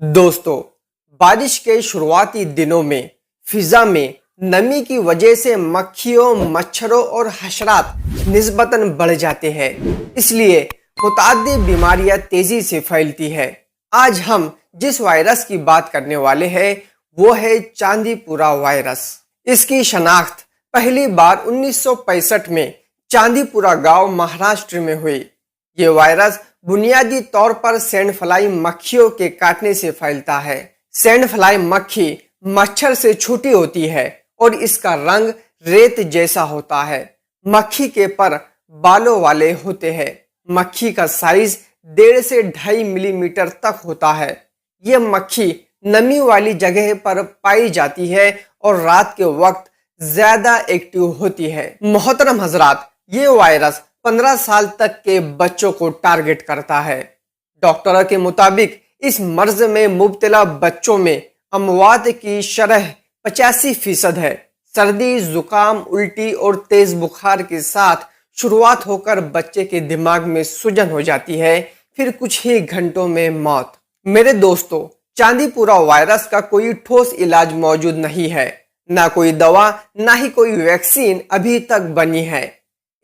दोस्तों, बारिश के शुरुआती दिनों में फिजा में नमी की वजह से मक्खियों, मच्छरों और हशरात निस्बतन बढ़ जाते हैं। इसलिए मुतअद्दिद बीमारियां तेजी से फैलती है। आज हम जिस वायरस की बात करने वाले हैं वो है चांदीपुरा वायरस। इसकी शनाख्त पहली बार 1965 में चांदीपुरा गांव महाराष्ट्र में हुई। ये वायरस बुनियादी तौर पर सैंड फ्लाई मक्खियों के काटने से फैलता है। सैंड फ्लाई मक्खी मच्छर से छोटी होती है और इसका रंग रेत जैसा होता है। मक्खी के पर बालों वाले होते हैं। मक्खी का साइज 1.5 से 2.5 मिलीमीटर तक होता है। यह मक्खी नमी वाली जगह पर पाई जाती है और रात के वक्त ज्यादा एक्टिव होती है। मोहतरम हजरात, ये वायरस 15 साल तक के बच्चों को टारगेट करता है। डॉक्टरों के मुताबिक इस मर्ज में मुब्तला बच्चों में अमवात की शरह 85% है। सर्दी, जुकाम, उल्टी और तेज बुखार के साथ शुरुआत होकर बच्चे के दिमाग में सूजन हो जाती है, फिर कुछ ही घंटों में मौत। मेरे दोस्तों, चांदीपुरा वायरस का कोई ठोस इलाज मौजूद नहीं है, ना कोई दवा, ना ही कोई वैक्सीन अभी तक बनी है।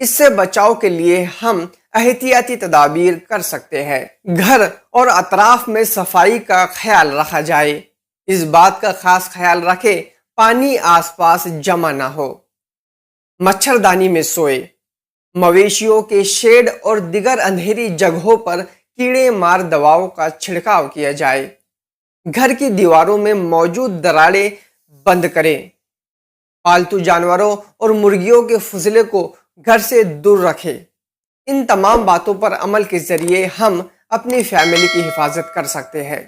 इससे बचाव के लिए हम एहतियाती तदाबीर कर सकते हैं। घर और अतराफ में सफाई का ख्याल रखा जाए। इस बात का खास ख्याल रखें पानी आसपास जमा ना हो। मच्छरदानी में सोए। मवेशियों के शेड और दिगर अंधेरी जगहों पर कीड़े मार दवाओं का छिड़काव किया जाए। घर की दीवारों में मौजूद दरारें बंद करें। पालतू जानवरों और मुर्गियों के फुजले को घर से दूर रखें। इन तमाम बातों पर अमल के जरिए हम अपनी फैमिली की हिफाजत कर सकते हैं।